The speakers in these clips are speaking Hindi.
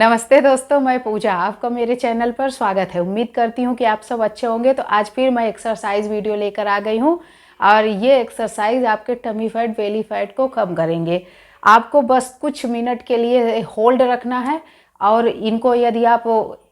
नमस्ते दोस्तों, मैं पूजा, आपका मेरे चैनल पर स्वागत है। उम्मीद करती हूँ कि आप सब अच्छे होंगे। तो आज फिर मैं एक्सरसाइज वीडियो लेकर आ गई हूँ और ये एक्सरसाइज आपके टमी फैट, बेली फैट को कम करेंगे। आपको बस कुछ मिनट के लिए होल्ड रखना है और इनको यदि आप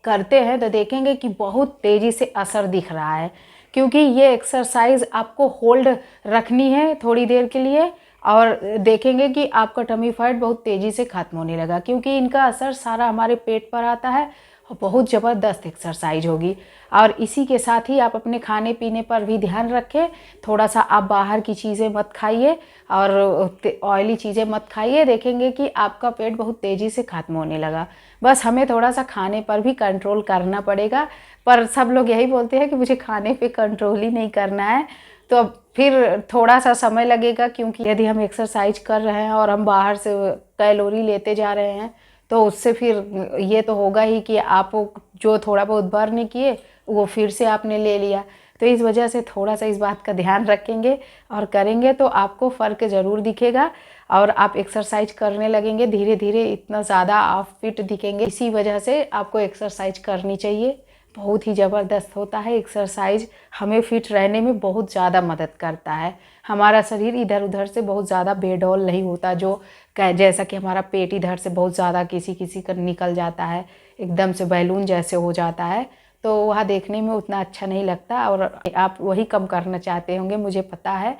करते हैं तो देखेंगे कि बहुत तेज़ी से असर दिख रहा है, क्योंकि ये एक्सरसाइज आपको होल्ड रखनी है थोड़ी देर के लिए और देखेंगे कि आपका टमी फैट बहुत तेज़ी से ख़त्म होने लगा, क्योंकि इनका असर सारा हमारे पेट पर आता है और बहुत ज़बरदस्त एक्सरसाइज होगी। और इसी के साथ ही आप अपने खाने पीने पर भी ध्यान रखें। थोड़ा सा आप बाहर की चीज़ें मत खाइए और ऑयली चीज़ें मत खाइए। देखेंगे कि आपका पेट बहुत तेज़ी से ख़त्म होने लगा। बस हमें थोड़ा सा खाने पर भी कंट्रोल करना पड़ेगा, पर सब लोग यही बोलते हैं कि मुझे खाने पे कंट्रोल ही नहीं करना है। तो अब फिर थोड़ा सा समय लगेगा, क्योंकि यदि हम एक्सरसाइज कर रहे हैं और हम बाहर से कैलोरी लेते जा रहे हैं तो उससे फिर ये तो होगा ही कि आप जो थोड़ा बहुत बर्न किए वो फिर से आपने ले लिया। तो इस वजह से थोड़ा सा इस बात का ध्यान रखेंगे और करेंगे तो आपको फ़र्क ज़रूर दिखेगा और आप एक्सरसाइज करने लगेंगे। धीरे धीरे इतना ज़्यादा आप फिट दिखेंगे। इसी वजह से आपको एक्सरसाइज करनी चाहिए। बहुत ही ज़बरदस्त होता है एक्सरसाइज, हमें फिट रहने में बहुत ज़्यादा मदद करता है। हमारा शरीर इधर उधर से बहुत ज़्यादा बेडौल नहीं होता, जो जैसा कि हमारा पेट इधर से बहुत ज़्यादा किसी किसी का निकल जाता है, एकदम से बैलून जैसे हो जाता है, तो वह देखने में उतना अच्छा नहीं लगता। और आप वही कम करना चाहते होंगे, मुझे पता है।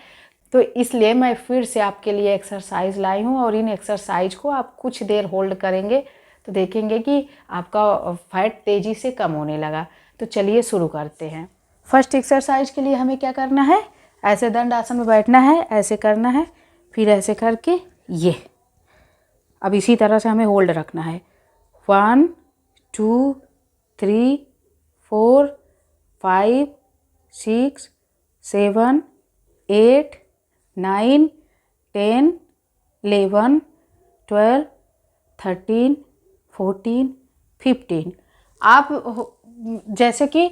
तो इसलिए मैं फिर से आपके लिए एक्सरसाइज लाई हूँ और इन एक्सरसाइज को आप कुछ देर होल्ड करेंगे तो देखेंगे कि आपका फैट तेज़ी से कम होने लगा। तो चलिए शुरू करते हैं। फर्स्ट एक्सरसाइज के लिए हमें क्या करना है, ऐसे दंड आसन में बैठना है, ऐसे करना है, फिर ऐसे करके ये अब इसी तरह से हमें होल्ड रखना है। 1 2 3 4 5 6 7 8 9 10 11 12 13 14 15। आप जैसे कि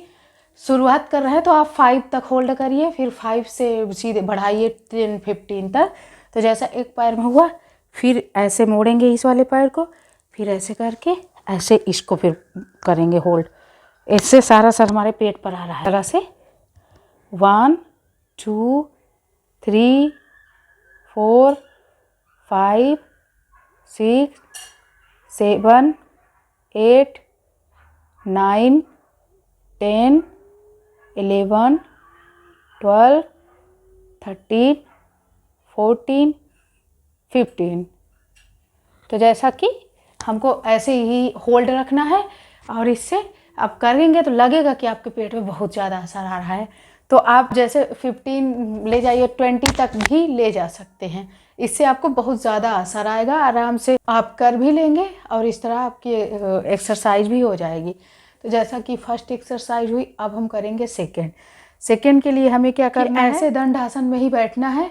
शुरुआत कर रहे हैं तो आप 5 तक होल्ड करिए, फिर 5 से सीधे बढ़ाइए 10 15 तक। तो जैसा एक पैर में हुआ, फिर ऐसे मोड़ेंगे इस वाले पैर को, फिर ऐसे करके ऐसे इसको फिर करेंगे होल्ड। इससे सारा सर हमारे पेट पर आ रहा है तरह से। 1 2 3 4 5 6 7 8 9 10 11 12 13 14 15। तो जैसा कि हमको ऐसे ही होल्ड रखना है और इससे आप करेंगे तो लगेगा कि आपके पेट में बहुत ज़्यादा असर आ रहा है। तो आप जैसे 15 ले जाइए, 20 तक भी ले जा सकते हैं। इससे आपको बहुत ज़्यादा असर आएगा, आराम से आप कर भी लेंगे और इस तरह आपकी एक्सरसाइज भी हो जाएगी। तो जैसा कि फर्स्ट एक्सरसाइज हुई, अब हम करेंगे सेकेंड के लिए हमें क्या करना है, ऐसे दंड आसन में ही बैठना है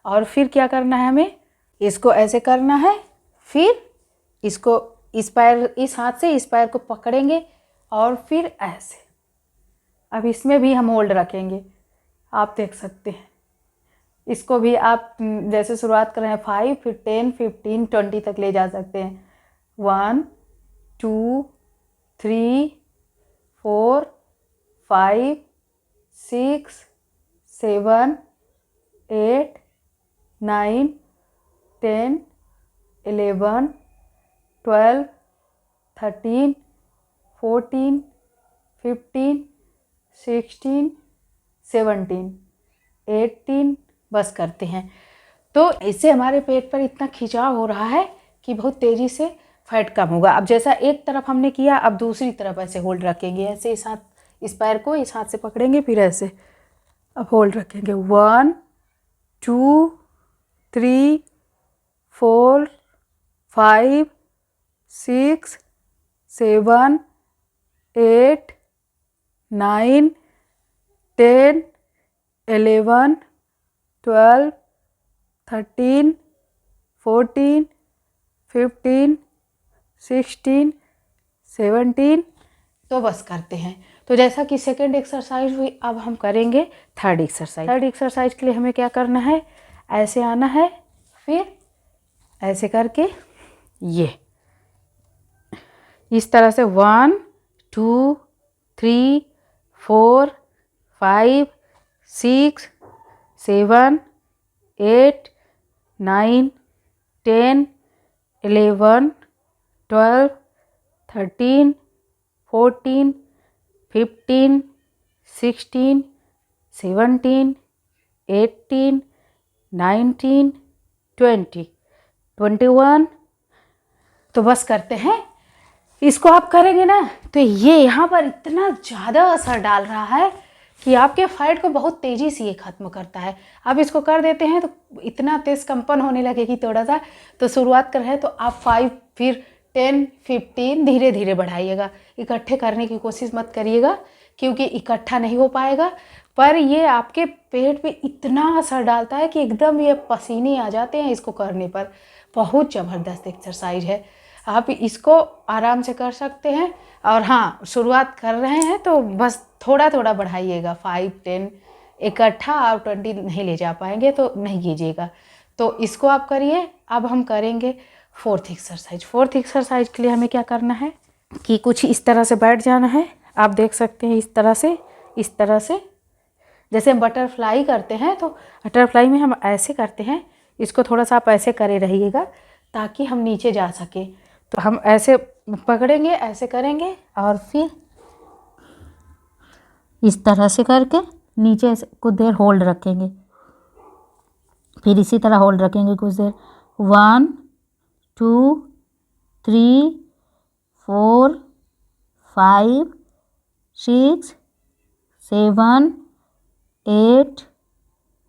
और फिर क्या करना है, हमें इसको ऐसे करना है, फिर इसको इस हाथ से इस पैर को पकड़ेंगे और फिर ऐसे। अब इसमें भी हम होल्ड रखेंगे, आप देख सकते हैं। इसको भी आप जैसे शुरुआत कर रहे हैं 5 फिर 10 15 20 तक ले जा सकते हैं। 1 2 3 4 5 6 7 8 9 10 11 12 13 14 15 16 17 18। बस करते हैं। तो इससे हमारे पेट पर इतना खिंचाव हो रहा है कि बहुत तेज़ी से फैट कम होगा। अब जैसा एक तरफ हमने किया, अब दूसरी तरफ ऐसे होल्ड रखेंगे, ऐसे इस हाथ इस पैर को इस हाथ से पकड़ेंगे, फिर ऐसे अब होल्ड रखेंगे। 1 2 3 4 5 6 7 8 9 10 11 12 13 14 15 16 17। तो बस करते हैं। तो जैसा कि सेकंड एक्सरसाइज हुई, अब हम करेंगे थर्ड एक्सरसाइज के लिए हमें क्या करना है, ऐसे आना है, फिर ऐसे करके ये इस तरह से 1 2 3 4 5 6 7 8 9 10 11 12 13 14 15 16 17 18 19 20 21। तो बस करते हैं, इसको आप करेंगे ना तो ये यहाँ पर इतना ज़्यादा असर डाल रहा है कि आपके फैट को बहुत तेज़ी से ये ख़त्म करता है। अब इसको कर देते हैं तो इतना तेज़ कंपन होने लगेगी थोड़ा सा। तो शुरुआत कर रहे हैं तो आप 5 फिर 10 15 धीरे धीरे बढ़ाइएगा। इकट्ठे करने की कोशिश मत करिएगा क्योंकि इकट्ठा नहीं हो पाएगा। पर ये आपके पेट पे इतना असर डालता है कि एकदम ये पसीने आ जाते हैं इसको करने पर। बहुत ज़बरदस्त एक्सरसाइज है, आप इसको आराम से कर सकते हैं। और हाँ, शुरुआत कर रहे हैं तो बस थोड़ा थोड़ा बढ़ाइएगा, 5 10 इकट्ठा आप 20 नहीं ले जा पाएंगे तो नहीं कीजिएगा। तो इसको आप करिए। अब हम करेंगे फोर्थ एक्सरसाइज। फोर्थ एक्सरसाइज के लिए हमें क्या करना है कि कुछ इस तरह से बैठ जाना है। आप देख सकते हैं इस तरह से जैसे हम बटरफ्लाई करते हैं तो बटरफ्लाई में हम ऐसे करते हैं। इसको थोड़ा सा आप ऐसे करे रहिएगा ताकि हम नीचे जा सके। तो हम ऐसे पकड़ेंगे, ऐसे करेंगे और फिर इस तरह से करके नीचे कुछ देर होल्ड रखेंगे, फिर इसी तरह होल्ड रखेंगे कुछ देर। 1 2 3 4 5 6 7 8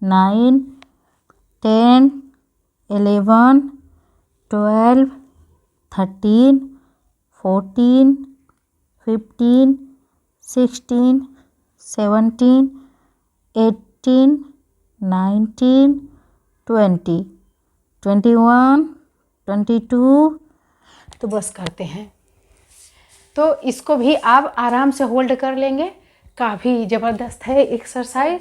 9 10 11 12 13 14 15 16 17 18 19 20 21 22। तो बस करते हैं। तो इसको भी आप आराम से होल्ड कर लेंगे। काफ़ी ज़बरदस्त है एक्सरसाइज।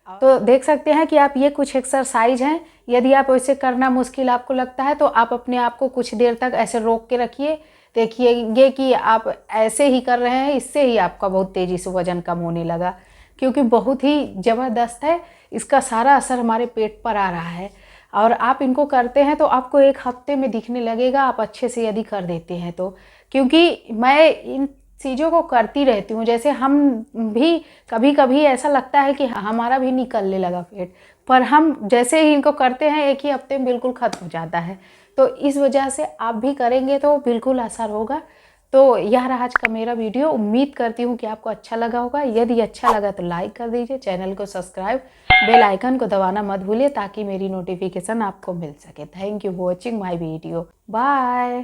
तो देख सकते हैं कि आप ये कुछ एक्सरसाइज हैं। यदि आप वैसे करना मुश्किल आपको लगता है तो आप अपने आप को कुछ देर तक ऐसे रोक के रखिए। देखिएगा कि आप ऐसे ही कर रहे हैं, इससे ही आपका बहुत तेज़ी से वज़न कम होने लगा, क्योंकि बहुत ही ज़बरदस्त है। इसका सारा असर हमारे पेट पर आ रहा है और आप इनको करते हैं तो आपको 1 हफ्ते में दिखने लगेगा, आप अच्छे से यदि कर देते हैं तो। क्योंकि मैं इन चीज़ों को करती रहती हूँ। जैसे हम भी कभी कभी ऐसा लगता है कि हमारा भी निकलने लगा पेट, पर हम जैसे ही इनको करते हैं 1 ही हफ्ते में बिल्कुल ख़त्म हो जाता है। तो इस वजह से आप भी करेंगे तो बिल्कुल असर होगा। तो यह रहा आज का मेरा वीडियो। उम्मीद करती हूँ कि आपको अच्छा लगा होगा। यदि अच्छा लगा तो लाइक कर दीजिए, चैनल को सब्सक्राइब, बेल आइकन को दबाना मत भूलिए ताकि मेरी नोटिफिकेशन आपको मिल सके। Thank you for watching my video. Bye.